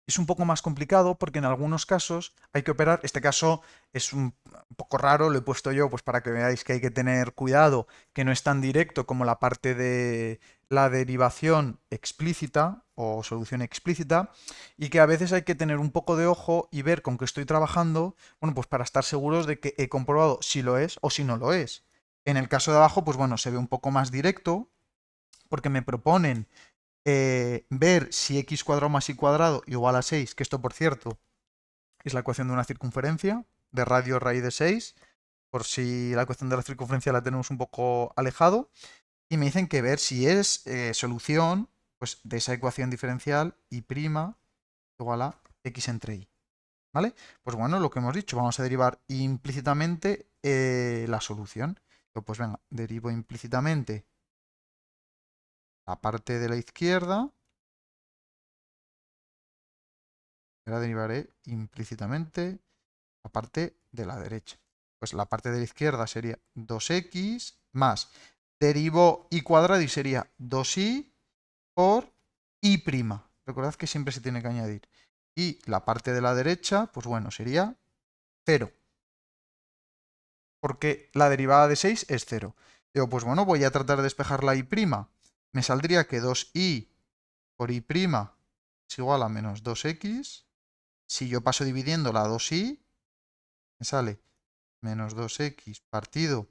es un poco más complicado porque en algunos casos hay que operar. Este caso es un poco raro, lo he puesto yo pues para que veáis que hay que tener cuidado, que no es tan directo como la parte de la derivación explícita o solución explícita, y que a veces hay que tener un poco de ojo y ver con qué estoy trabajando, bueno, pues para estar seguros de que he comprobado si lo es o si no lo es. En el caso de abajo, pues bueno, se ve un poco más directo porque me proponen ver si x cuadrado más y cuadrado igual a 6, que esto por cierto es la ecuación de una circunferencia, de radio raíz de 6, por si la ecuación de la circunferencia la tenemos un poco alejado, y me dicen que ver si es solución pues, de esa ecuación diferencial y' igual a x entre y. ¿Vale? Pues bueno, lo que hemos dicho, vamos a derivar implícitamente la solución. Pues venga, derivo implícitamente la parte de la izquierda. Ahora derivaré implícitamente la parte de la derecha. Pues la parte de la izquierda sería 2x más derivo y cuadrado y sería 2y por y'. Recordad que siempre se tiene que añadir. Y la parte de la derecha, pues bueno, sería 0. Porque la derivada de 6 es 0. Digo, pues bueno, voy a tratar de despejar la y'. Me saldría que 2y por y' es igual a menos 2x. Si yo paso dividiendo la 2y, me sale menos 2x partido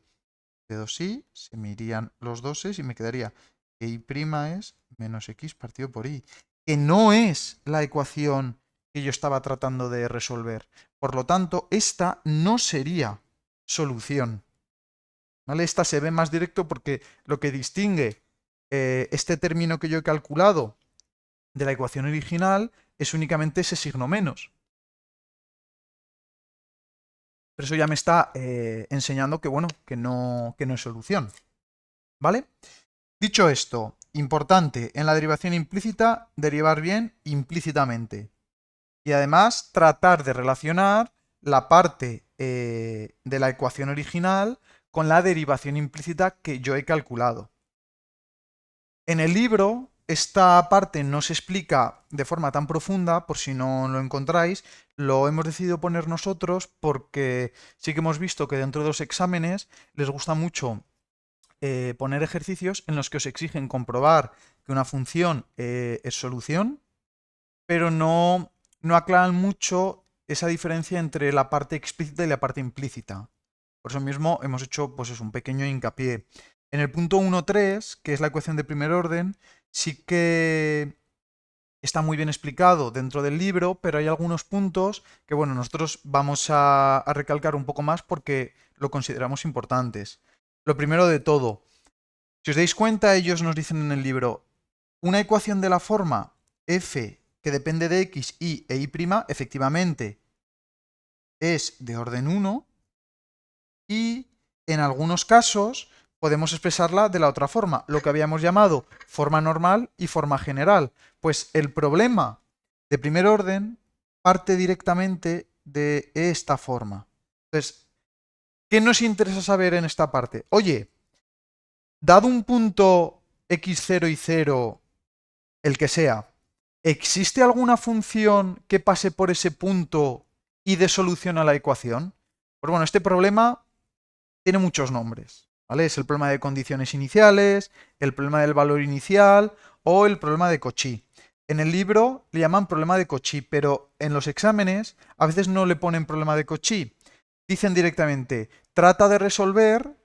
de 2y, se me irían los 2 y me quedaría que y' es menos x partido por y, que no es la ecuación que yo estaba tratando de resolver. Por lo tanto, esta no sería solución. ¿Vale? Esta se ve más directo porque lo que distingue este término que yo he calculado de la ecuación original es únicamente ese signo menos. Pero eso ya me está enseñando que, bueno, que no es solución. ¿Vale? Dicho esto, importante, en la derivación implícita, derivar bien implícitamente. Y además, tratar de relacionar la parte de la ecuación original con la derivación implícita que yo he calculado. En el libro esta parte no se explica de forma tan profunda, por si no lo encontráis, lo hemos decidido poner nosotros porque sí que hemos visto que dentro de los exámenes les gusta mucho poner ejercicios en los que os exigen comprobar que una función es solución, pero no aclaran mucho esa diferencia entre la parte explícita y la parte implícita. Por eso mismo hemos hecho pues, un pequeño hincapié. En el punto 1.3, que es la ecuación de primer orden, sí que está muy bien explicado dentro del libro, pero hay algunos puntos que, bueno, nosotros vamos a recalcar un poco más porque lo consideramos importantes. Lo primero de todo, si os dais cuenta, ellos nos dicen en el libro, una ecuación de la forma f que depende de x, y e y', efectivamente, es de orden 1 y en algunos casos podemos expresarla de la otra forma, lo que habíamos llamado forma normal y forma general. Pues el problema de primer orden parte directamente de esta forma. Entonces, ¿qué nos interesa saber en esta parte? Oye, dado un punto x0 y 0, el que sea, ¿existe alguna función que pase por ese punto y dé solución a la ecuación? Pues bueno, este problema tiene muchos nombres, ¿vale? Es el problema de condiciones iniciales, el problema del valor inicial o el problema de Cauchy. En el libro le llaman problema de Cauchy, pero en los exámenes a veces no le ponen problema de Cauchy. Dicen directamente, trata de resolver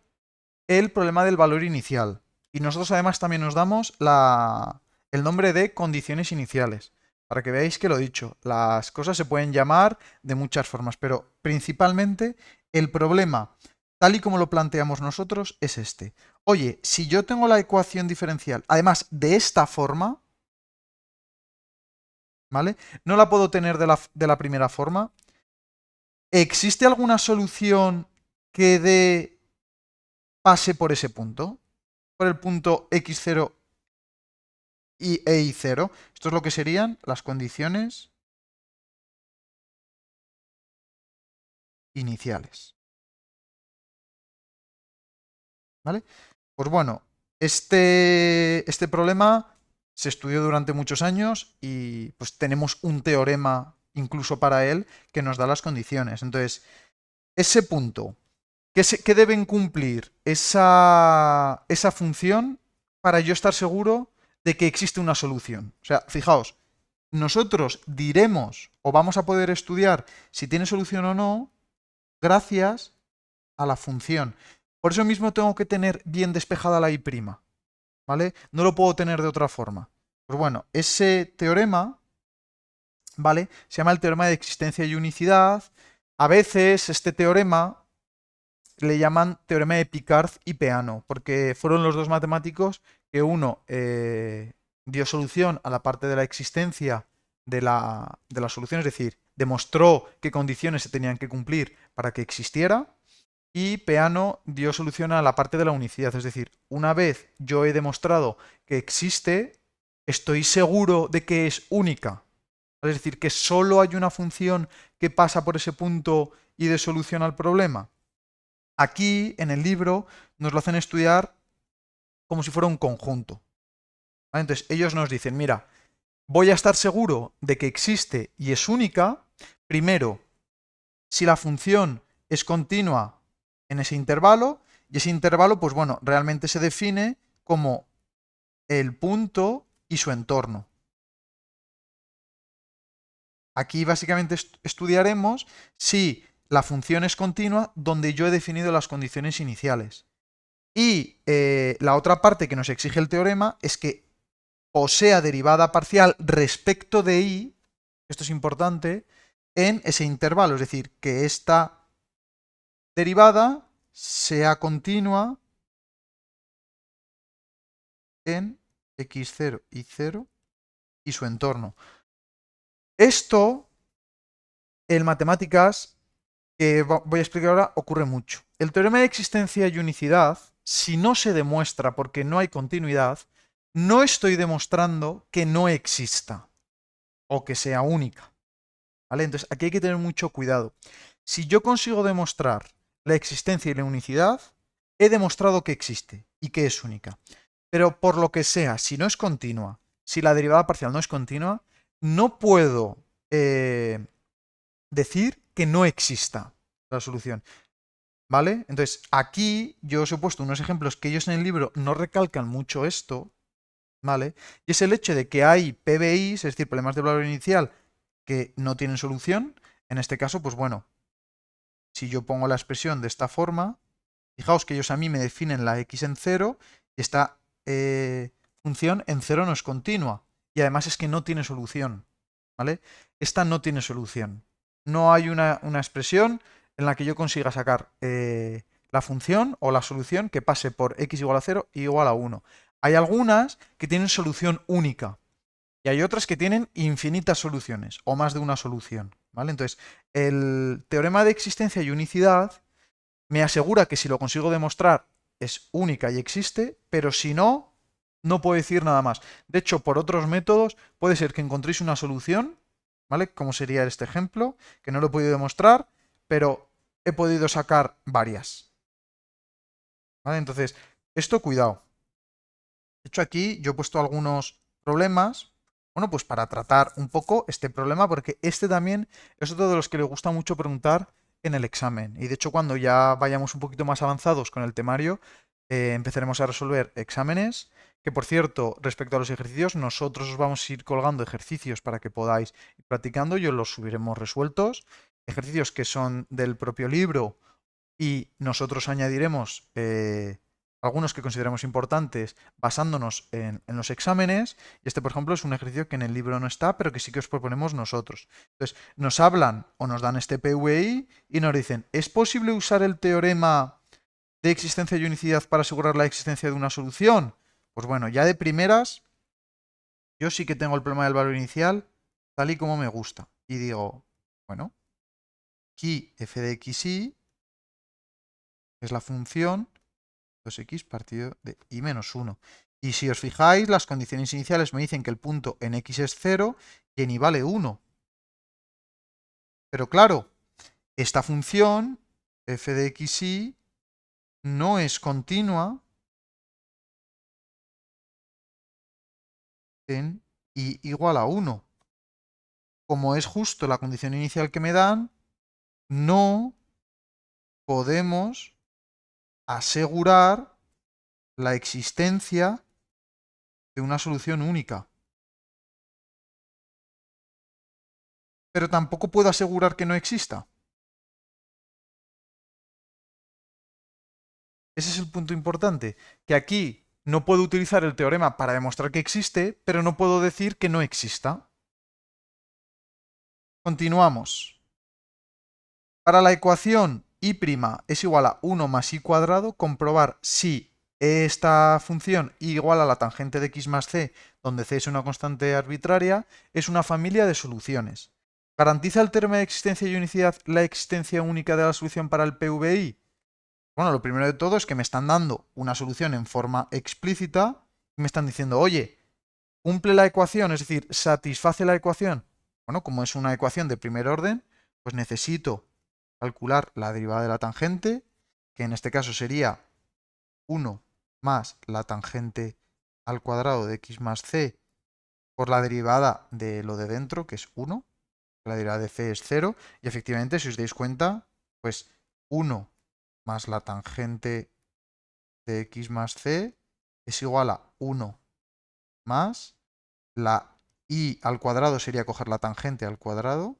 el problema del valor inicial. Y nosotros además también nos damos el nombre de condiciones iniciales. Para que veáis que lo he dicho, las cosas se pueden llamar de muchas formas, pero principalmente el problema, tal y como lo planteamos nosotros, es este. Oye, si yo tengo la ecuación diferencial, además de esta forma, ¿vale? No la puedo tener de la primera forma. ¿Existe alguna solución que pase por ese punto? Por el punto x0 y e y 0. Esto es lo que serían las condiciones iniciales. ¿Vale? Pues bueno, este problema se estudió durante muchos años y pues tenemos un teorema incluso para él que nos da las condiciones. Entonces, ese punto, ¿qué deben cumplir esa función para yo estar seguro de que existe una solución? O sea, fijaos, nosotros diremos o vamos a poder estudiar si tiene solución o no gracias a la función. Por eso mismo tengo que tener bien despejada la y', ¿vale? No lo puedo tener de otra forma. Pues bueno, ese teorema, ¿vale? Se llama el teorema de existencia y unicidad. A veces este teorema le llaman teorema de Picard y Peano, porque fueron los dos matemáticos que uno dio solución a la parte de la existencia de la solución, es decir, demostró qué condiciones se tenían que cumplir para que existiera, y Peano dio solución a la parte de la unicidad, es decir, una vez yo he demostrado que existe, estoy seguro de que es única. Es decir, que solo hay una función que pasa por ese punto y dé solución al problema. Aquí, en el libro, nos lo hacen estudiar como si fuera un conjunto. ¿Vale? Entonces, ellos nos dicen, mira, voy a estar seguro de que existe y es única, primero, si la función es continua en ese intervalo, y ese intervalo, pues bueno, realmente se define como el punto y su entorno. Aquí básicamente estudiaremos si la función es continua donde yo he definido las condiciones iniciales. Y la otra parte que nos exige el teorema es que posea derivada parcial respecto de y, esto es importante, en ese intervalo, es decir, que esta derivada sea continua en x0 y 0 y su entorno. Esto, en matemáticas, que voy a explicar ahora, ocurre mucho. El teorema de existencia y unicidad, si no se demuestra porque no hay continuidad, no estoy demostrando que no exista o que sea única. ¿Vale? Entonces aquí hay que tener mucho cuidado. Si yo consigo demostrar la existencia y la unicidad, he demostrado que existe y que es única. Pero por lo que sea, si no es continua, si la derivada parcial no es continua, no puedo decir que no exista la solución. ¿Vale? Entonces, aquí yo os he puesto unos ejemplos que ellos en el libro no recalcan mucho esto, ¿vale? Y es el hecho de que hay PBIs, es decir, problemas de valor inicial, que no tienen solución. En este caso, pues bueno, si yo pongo la expresión de esta forma, fijaos que ellos a mí me definen la x en 0 y esta función en 0 no es continua. Y además es que no tiene solución, ¿vale? Esta no tiene solución. No hay una expresión en la que yo consiga sacar la función o la solución que pase por x igual a 0 y igual a 1. Hay algunas que tienen solución única y hay otras que tienen infinitas soluciones o más de una solución, ¿vale? Entonces, el teorema de existencia y unicidad me asegura que si lo consigo demostrar es única y existe, pero si no, no puedo decir nada más. De hecho, por otros métodos puede ser que encontréis una solución, ¿vale? Como sería este ejemplo, que no lo he podido demostrar, pero he podido sacar varias. ¿Vale? Entonces, esto cuidado. De hecho, aquí yo he puesto algunos problemas, bueno, pues para tratar un poco este problema, porque este también es otro de los que le gusta mucho preguntar en el examen. Y de hecho, cuando ya vayamos un poquito más avanzados con el temario, empezaremos a resolver exámenes. Que por cierto, respecto a los ejercicios, nosotros os vamos a ir colgando ejercicios para que podáis ir practicando y os los subiremos resueltos. Ejercicios que son del propio libro y nosotros añadiremos algunos que consideramos importantes basándonos en los exámenes. Y este, por ejemplo, es un ejercicio que en el libro no está, pero que sí que os proponemos nosotros. Entonces, nos hablan o nos dan este PVI y nos dicen, ¿es posible usar el teorema de existencia y unicidad para asegurar la existencia de una solución? Pues bueno, ya de primeras, yo sí que tengo el problema del valor inicial tal y como me gusta. Y digo, bueno, aquí f de xy es la función 2x partido de y menos 1. Y si os fijáis, las condiciones iniciales me dicen que el punto en x es 0 y en y vale 1. Pero claro, esta función, f de xy, no es continua en y igual a 1. Como es justo la condición inicial que me dan, no podemos asegurar la existencia de una solución única. Pero tampoco puedo asegurar que no exista. Ese es el punto importante, que aquí no puedo utilizar el teorema para demostrar que existe, pero no puedo decir que no exista. Continuamos. Para la ecuación y' es igual a 1 más y cuadrado, comprobar si esta función y igual a la tangente de x más c, donde c es una constante arbitraria, es una familia de soluciones. ¿Garantiza el teorema de existencia y unicidad la existencia única de la solución para el PVI? Bueno, lo primero de todo es que me están dando una solución en forma explícita y me están diciendo, oye, cumple la ecuación, es decir, satisface la ecuación. Bueno, como es una ecuación de primer orden, pues necesito calcular la derivada de la tangente, que en este caso sería 1 más la tangente al cuadrado de x más c por la derivada de lo de dentro, que es 1. La derivada de c es 0. Y efectivamente, si os dais cuenta, pues 1 más la tangente de x más c es igual a 1 más la y al cuadrado sería coger la tangente al cuadrado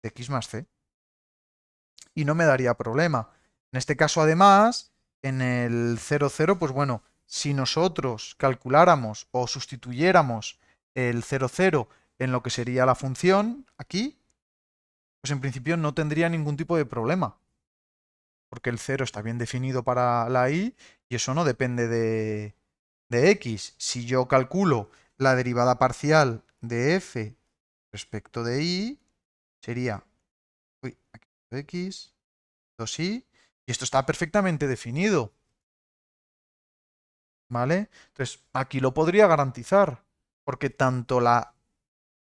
de x más c. Y no me daría problema. En este caso, además, en el 0, 0, pues bueno, si nosotros calculáramos o sustituyéramos el 0, 0 en lo que sería la función aquí, pues en principio no tendría ningún tipo de problema. Porque el 0 está bien definido para la y eso no depende de x. Si yo calculo la derivada parcial de f respecto de y, sería aquí x, 2y, y esto está perfectamente definido. ¿Vale? Entonces, aquí lo podría garantizar, porque tanto la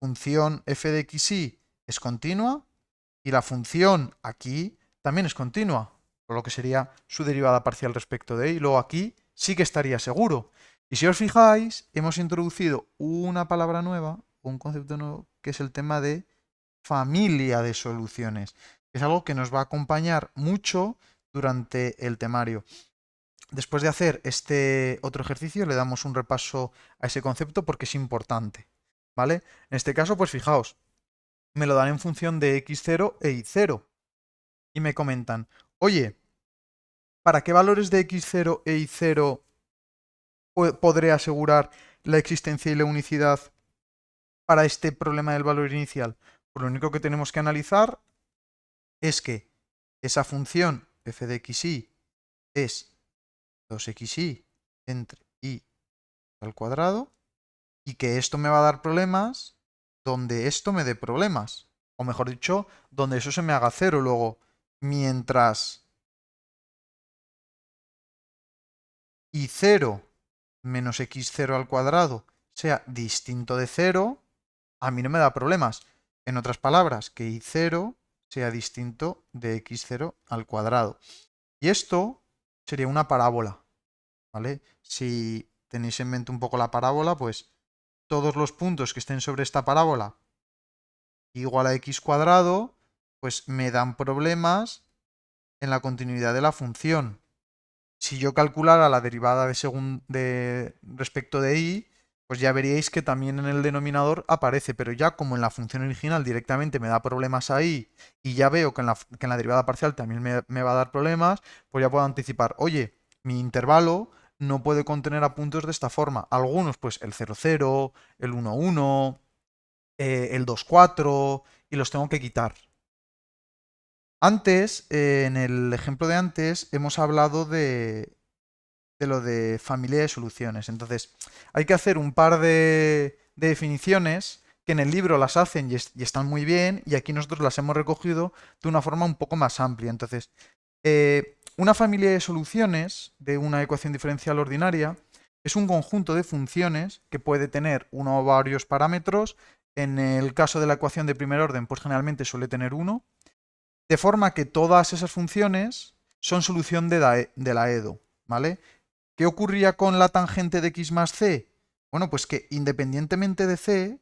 función f de xy es continua y la función aquí también es continua, por lo que sería su derivada parcial respecto de y. Luego aquí sí que estaría seguro. Y si os fijáis, hemos introducido una palabra nueva, un concepto nuevo, que es el tema de familia de soluciones. Es algo que nos va a acompañar mucho durante el temario. Después de hacer este otro ejercicio, le damos un repaso a ese concepto porque es importante, ¿vale? En este caso, pues fijaos, me lo dan en función de x0 e y0. Y me comentan, oye, ¿para qué valores de x0 e y0 podré asegurar la existencia y la unicidad para este problema del valor inicial? Pues lo único que tenemos que analizar es que esa función f de xy es 2xy entre y al cuadrado y que esto me va a dar problemas donde esto me dé problemas. O mejor dicho, donde eso se me haga cero luego. Mientras y0 menos x0 al cuadrado sea distinto de 0, a mí no me da problemas. En otras palabras, que y0 sea distinto de x0 al cuadrado. Y esto sería una parábola, ¿vale? Si tenéis en mente un poco la parábola, pues todos los puntos que estén sobre esta parábola igual a x cuadrado, pues me dan problemas en la continuidad de la función. Si yo calculara la derivada de respecto de y, pues ya veríais que también en el denominador aparece, pero ya como en la función original directamente me da problemas ahí y ya veo que en la derivada parcial también me va a dar problemas, pues ya puedo anticipar, oye, mi intervalo no puede contener a puntos de esta forma. Algunos, pues el 0, 0, el 1, 1, el 2, 4, y los tengo que quitar. Antes, en el ejemplo de antes, hemos hablado de lo de familia de soluciones. Entonces, hay que hacer un par de definiciones que en el libro las hacen y están muy bien, y aquí nosotros las hemos recogido de una forma un poco más amplia. Entonces, una familia de soluciones de una ecuación diferencial ordinaria es un conjunto de funciones que puede tener uno o varios parámetros. En el caso de la ecuación de primer orden, pues generalmente suele tener uno, de forma que todas esas funciones son solución de la EDO, ¿vale? ¿Qué ocurría con la tangente de x más c? Bueno, pues que independientemente de c,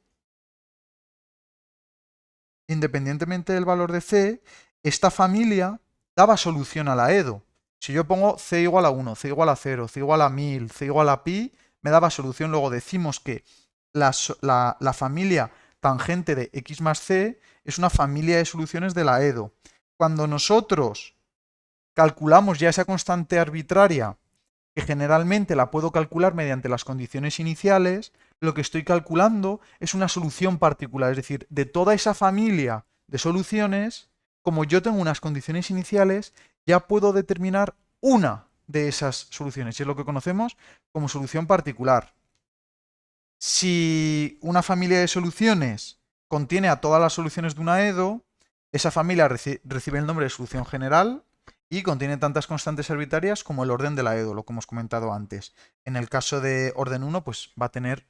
independientemente del valor de c, esta familia daba solución a la EDO. Si yo pongo c igual a 1, c igual a 0, c igual a 1000, c igual a pi, me daba solución. Luego decimos que la familia tangente de x más c es una familia de soluciones de la EDO. Cuando nosotros calculamos ya esa constante arbitraria, que generalmente la puedo calcular mediante las condiciones iniciales, lo que estoy calculando es una solución particular, es decir, de toda esa familia de soluciones, como yo tengo unas condiciones iniciales, ya puedo determinar una de esas soluciones, y es lo que conocemos como solución particular. Si una familia de soluciones contiene a todas las soluciones de una EDO, esa familia recibe el nombre de solución general y contiene tantas constantes arbitrarias como el orden de la EDO, lo que hemos comentado antes. En el caso de orden 1, pues va a tener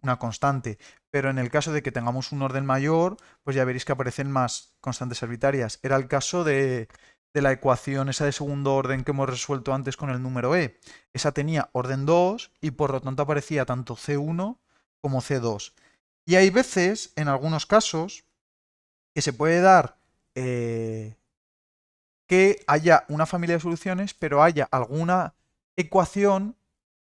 una constante, pero en el caso de que tengamos un orden mayor, pues ya veréis que aparecen más constantes arbitrarias. Era el caso de la ecuación esa de segundo orden que hemos resuelto antes con el número e. Esa tenía orden 2 y por lo tanto aparecía tanto C1 como C2. Y hay veces, en algunos casos, que se puede dar que haya una familia de soluciones, pero haya alguna ecuación,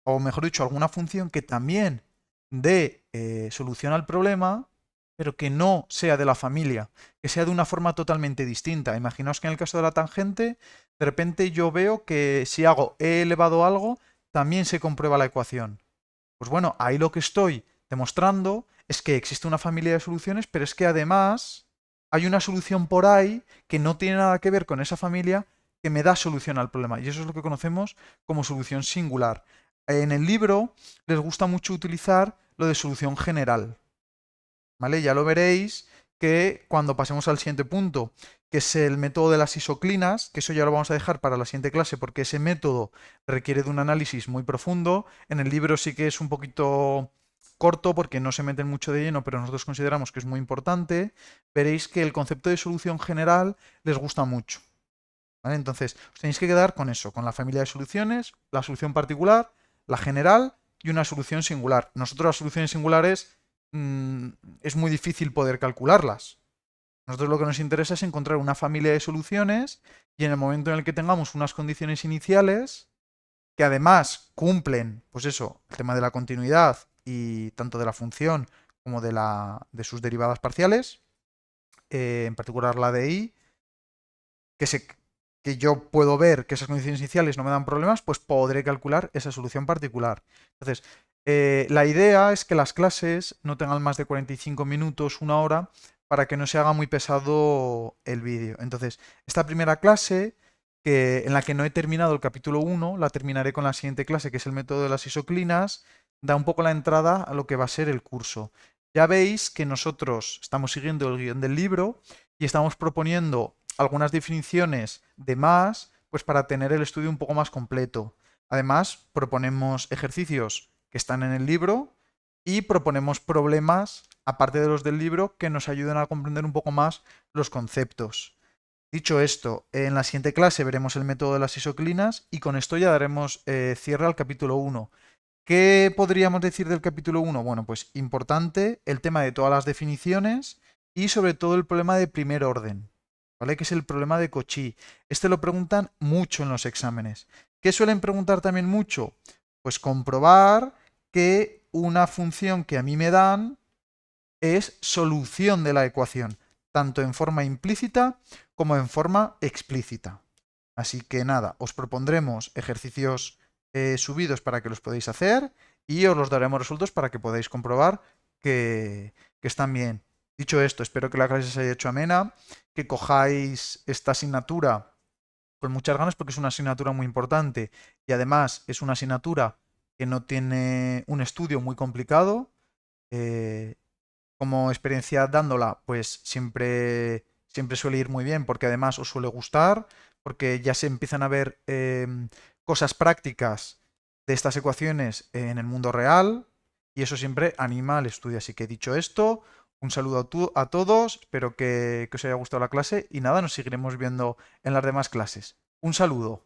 o mejor dicho, alguna función que también dé solución al problema, pero que no sea de la familia, que sea de una forma totalmente distinta. Imaginaos que en el caso de la tangente, de repente yo veo que si hago e elevado a algo, también se comprueba la ecuación. Pues bueno, ahí lo que estoy demostrando es que existe una familia de soluciones, pero es que además hay una solución por ahí que no tiene nada que ver con esa familia que me da solución al problema. Y eso es lo que conocemos como solución singular. En el libro les gusta mucho utilizar lo de solución general, ¿vale? Ya lo veréis que cuando pasemos al siguiente punto, que es el método de las isoclinas, que eso ya lo vamos a dejar para la siguiente clase porque ese método requiere de un análisis muy profundo. En el libro sí que es un poquito corto porque no se meten mucho de lleno, pero nosotros consideramos que es muy importante. Veréis que el concepto de solución general les gusta mucho, ¿vale? Entonces, os tenéis que quedar con eso, con la familia de soluciones, la solución particular, la general y una solución singular. Nosotros las soluciones singulares es muy difícil poder calcularlas. Nosotros lo que nos interesa es encontrar una familia de soluciones y en el momento en el que tengamos unas condiciones iniciales que además cumplen, pues eso, el tema de la continuidad y tanto de la función como de sus derivadas parciales, en particular la de i, que, se, que yo puedo ver que esas condiciones iniciales no me dan problemas, pues podré calcular esa solución particular. Entonces, la idea es que las clases no tengan más de 45 minutos, una hora, para que no se haga muy pesado el vídeo. Entonces, esta primera clase, en la que no he terminado el capítulo 1, la terminaré con la siguiente clase, que es el método de las isoclinas, da un poco la entrada a lo que va a ser el curso. Ya veis que nosotros estamos siguiendo el guión del libro y estamos proponiendo algunas definiciones de más, pues para tener el estudio un poco más completo. Además, proponemos ejercicios que están en el libro y proponemos problemas, aparte de los del libro, que nos ayuden a comprender un poco más los conceptos. Dicho esto, en la siguiente clase veremos el método de las isoclinas y con esto ya daremos cierre al capítulo 1. ¿Qué podríamos decir del capítulo 1? Bueno, pues importante el tema de todas las definiciones y sobre todo el problema de primer orden, ¿vale? Que es el problema de Cauchy. Este lo preguntan mucho en los exámenes. ¿Qué suelen preguntar también mucho? Pues comprobar que una función que a mí me dan es solución de la ecuación, tanto en forma implícita como en forma explícita. Así que nada, os propondremos ejercicios subidos para que los podáis hacer y os los daremos resueltos para que podáis comprobar que están bien. Dicho esto, espero que la clase se haya hecho amena, que cojáis esta asignatura con muchas ganas porque es una asignatura muy importante y además es una asignatura que no tiene un estudio muy complicado. Eh, como experiencia dándola, pues siempre suele ir muy bien porque además os suele gustar, porque ya se empiezan a ver cosas prácticas de estas ecuaciones en el mundo real y eso siempre anima al estudio. Así que dicho esto, un saludo a todos, espero que os haya gustado la clase y nada, nos seguiremos viendo en las demás clases. Un saludo.